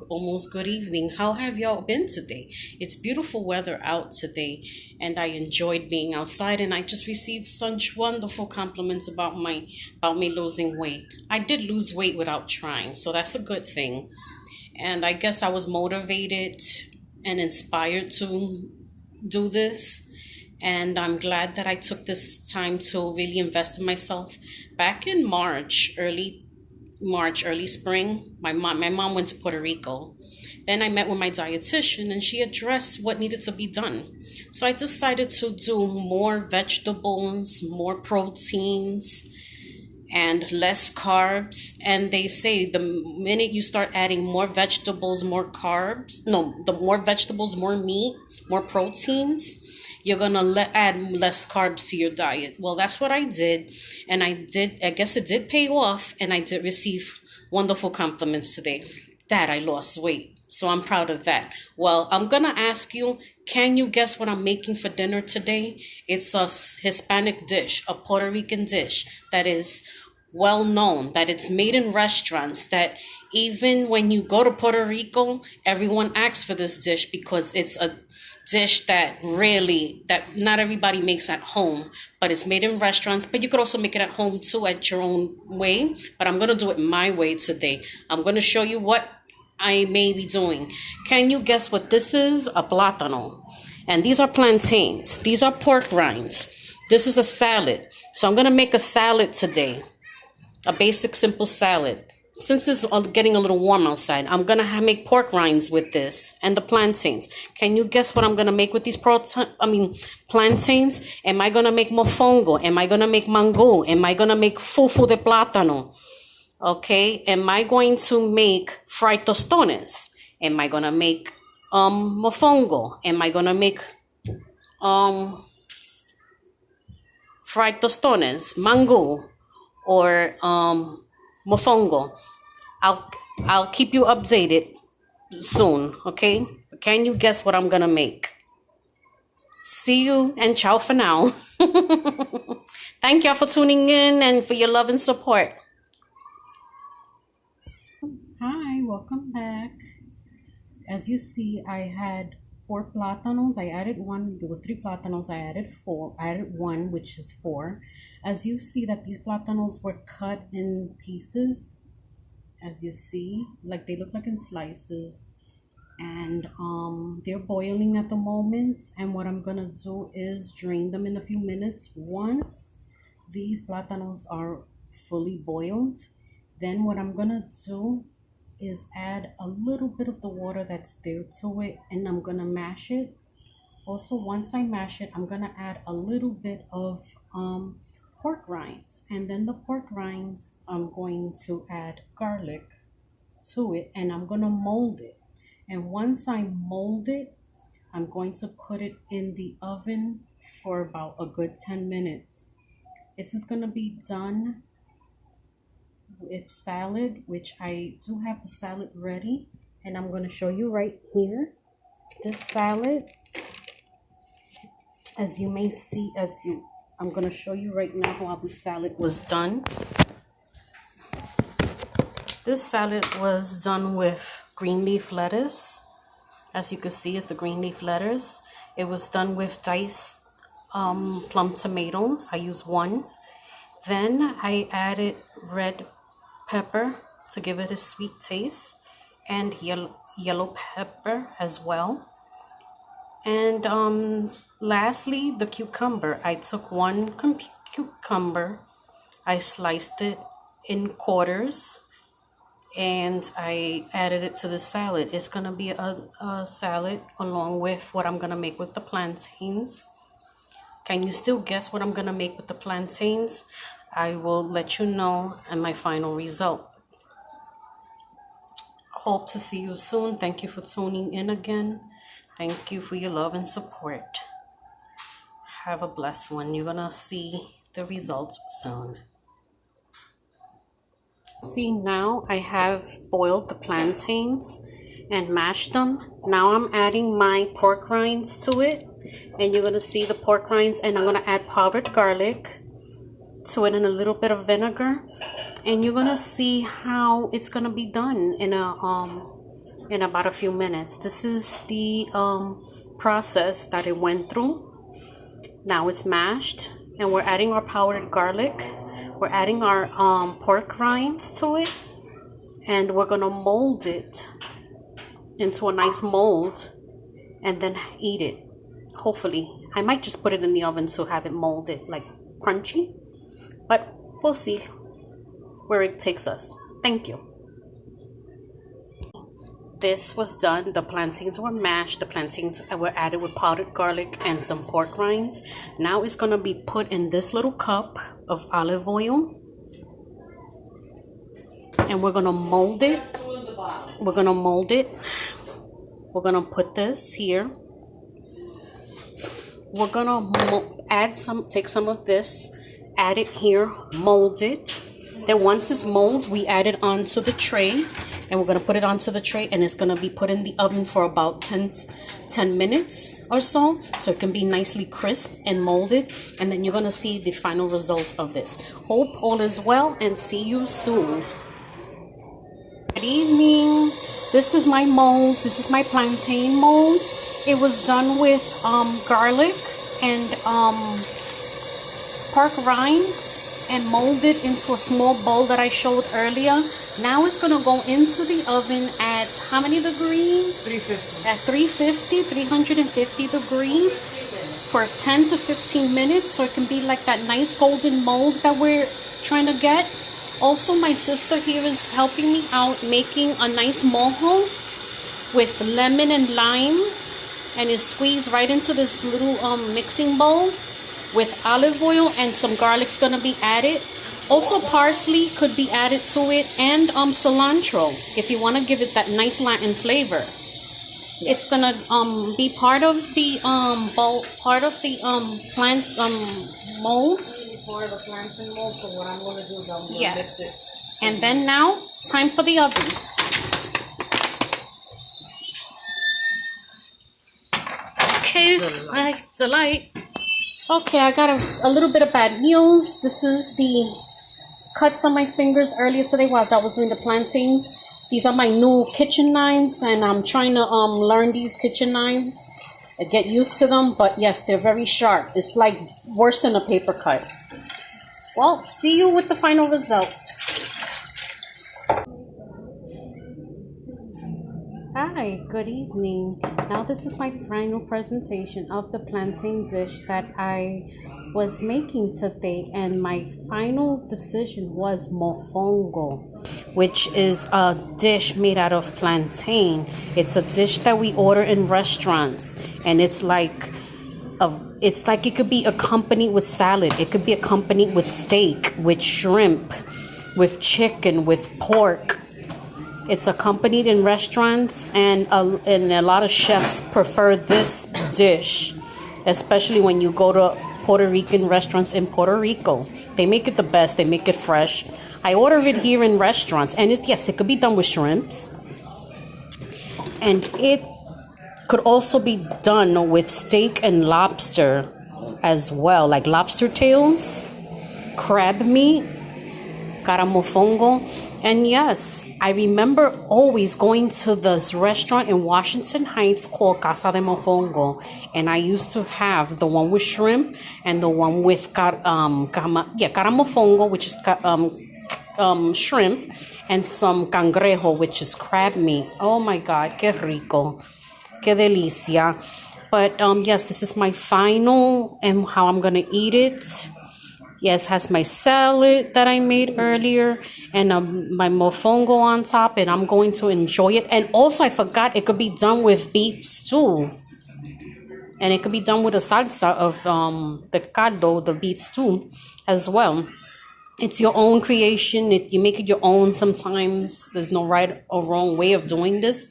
almost good evening. How have y'all been today? It's beautiful weather out today, and I enjoyed being outside, and I just received such wonderful compliments about me losing weight. I did lose weight without trying, so that's a good thing. And I guess I was motivated and inspired to do this. And I'm glad that I took this time to really invest in myself. Back in March, early spring, my mom went to Puerto Rico. Then I met with my dietitian and she addressed what needed to be done. So I decided to do more vegetables, more proteins, and less carbs. And they say the minute you start adding more vegetables, more carbs, no, the more vegetables, more meat, more proteins, you're gonna add less carbs to your diet. Well, that's what I did, and I guess it did pay off, and I did receive wonderful compliments today that I lost weight. So I'm proud of that. Well, I'm gonna ask you, can you guess what I'm making for dinner today? It's a Hispanic dish, a Puerto Rican dish that is well known, that it's made in restaurants, that even when you go to Puerto Rico, everyone asks for this dish because it's a dish that not everybody makes at home, but it's made in restaurants. But you could also make it at home too, at your own way. But I'm going to do it my way today. I'm going to show you what I may be doing. Can you guess what this is? A plátano. And these are plantains. These are pork rinds. This is a salad. So I'm going to make a salad today. A basic, simple salad. Since it's getting a little warm outside, I'm going to make pork rinds with this and the plantains. Can you guess what I'm going to make with these plantains? Am I going to make mofongo? Am I going to make mango? Am I going to make fufu de plátano? Okay. Am I going to make fried tostones? Am I going to make mofongo? Am I going to make fried tostones, mango, or mofongo? I'll keep you updated soon, okay? But can you guess what I'm gonna make? See you and ciao for now. Thank y'all for tuning in and for your love and support. Hi, welcome back. As you see, I had 4 plátanos. I added 1. There was 3 plátanos. I added 4. I added 1, which is 4. As you see that these plátanos were cut in pieces. As you see, like they look like in slices, and they're boiling at the moment. And what I'm gonna do is drain them in a few minutes. Once these plátanos are fully boiled, then what I'm gonna do is add a little bit of the water that's there to it, and I'm gonna mash it. Also, once I mash it, I'm gonna add a little bit of pork rinds, and then the pork rinds, I'm going to add garlic to it, and I'm going to mold it. And once I mold it, I'm going to put it in the oven for about a good 10 minutes. This is going to be done with salad, which I do have the salad ready, and I'm going to show you right here. This salad, as you may see, I'm going to show you right now how the salad was done. This salad was done with green leaf lettuce. As you can see, it's the green leaf lettuce. It was done with diced plum tomatoes. I used 1. Then I added red pepper to give it a sweet taste, and yellow pepper as well. And lastly, the cucumber. I took 1 cucumber, I sliced it in quarters, and I added it to the salad. It's gonna be a salad along with what I'm gonna make with the plantains. Can you still guess what I'm gonna make with the plantains? I will let you know in my final result. Hope to see you soon. Thank you for tuning in again. Thank you for your love and support. Have a blessed one. You're gonna see the results soon. See, now I have boiled the plantains and mashed them. Now I'm adding my pork rinds to it, and you're gonna see the pork rinds, and I'm gonna add powdered garlic to it and a little bit of vinegar, and you're gonna see how it's gonna be done in a in about a few minutes. This is the process that it went through. Now it's mashed, and we're adding our powdered garlic. We're adding our pork rinds to it, and we're gonna mold it into a nice mold and then eat it. Hopefully, I might just put it in the oven to have it molded like crunchy, but we'll see where it takes us. Thank you. This was done. The plantains were mashed. The plantains were added with powdered garlic and some pork rinds. Now it's gonna be put in this little cup of olive oil, and we're gonna mold it. We're gonna mold it. We're gonna put this here. We're gonna take some of this, add it here, mold it. Then once it's molded, we add it onto the tray, and we're gonna put it onto the tray, and it's gonna be put in the oven for about 10 minutes or so it can be nicely crisp and molded. And then you're gonna see the final results of this. Hope all is well, and see you soon. Good evening. This is my mold. This is my plantain mold. It was done with garlic and pork rinds and molded into a small bowl that I showed earlier. Now it's gonna go into the oven at how many degrees? 350. At 350 degrees for 10 to 15 minutes, so it can be like that nice golden mold that we're trying to get. Also, my sister here is helping me out making a nice mojo with lemon and lime, and it's squeezed right into this little mixing bowl with olive oil, and some garlic's gonna be added. Also, parsley could be added to it, and cilantro if you want to give it that nice Latin flavor. Yes. It's gonna be part of the bowl, part of the plant mold. For the plantain mold, so what I'm going to do is I'm going to Yes. mix it. And then now, time for the oven. Okay, delight. Okay, I got a little bit of bad news. This is the cuts on my fingers earlier today while I was doing the plantains. These are my new kitchen knives, and I'm trying to learn these kitchen knives and get used to them. But yes, they're very sharp. It's like worse than a paper cut. Well, see you with the final results. Hi, good evening. Now this is my final presentation of the plantain dish that I was making today, and my final decision was mofongo, which is a dish made out of plantain. It's a dish that we order in restaurants, and it's like it could be accompanied with salad. It could be accompanied with steak, with shrimp, with chicken, with pork. It's accompanied in restaurants, and a lot of chefs prefer this dish, especially when you go to Puerto Rican restaurants in Puerto Rico. They make it the best. They make it fresh. I order it here in restaurants, and it could be done with shrimps, and it could also be done with steak and lobster as well, like lobster tails, crab meat, mofongo. And yes, I remember always going to this restaurant in Washington Heights called Casa de Mofongo, and I used to have the one with shrimp and the one with mofongo, which is shrimp, and some cangrejo, which is crab meat. Oh my God, que rico, que delicia. But yes, this is my final and how I'm gonna eat it. Yes, has my salad that I made earlier, and my mofongo on top, and I'm going to enjoy it. And also, I forgot, it could be done with beef stew, and it could be done with a salsa of the caldo, the beef stew, as well. It's your own creation. You make it your own sometimes. There's no right or wrong way of doing this.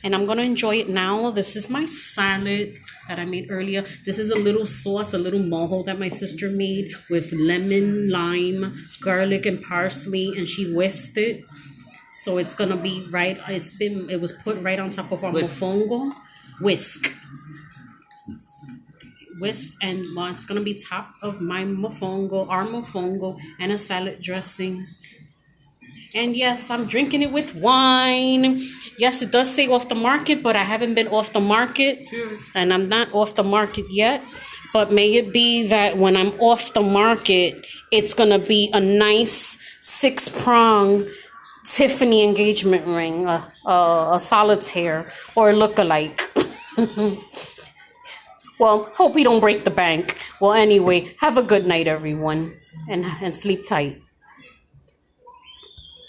And I'm going to enjoy it now. This is my salad that I made earlier. This is a little sauce, a little mojo that my sister made with lemon, lime, garlic, and parsley. And she whisked it. So it's going to be right. It was put right on top of our mofongo. Whisk, and it's going to be top of my mofongo, our mofongo, and a salad dressing. And yes, I'm drinking it with wine. Yes, it does say off the market, but I haven't been off the market. And I'm not off the market yet. But may it be that when I'm off the market, it's going to be a nice 6-prong Tiffany engagement ring, a solitaire, or a look-alike. Well, hope we don't break the bank. Well, anyway, have a good night, everyone, and sleep tight.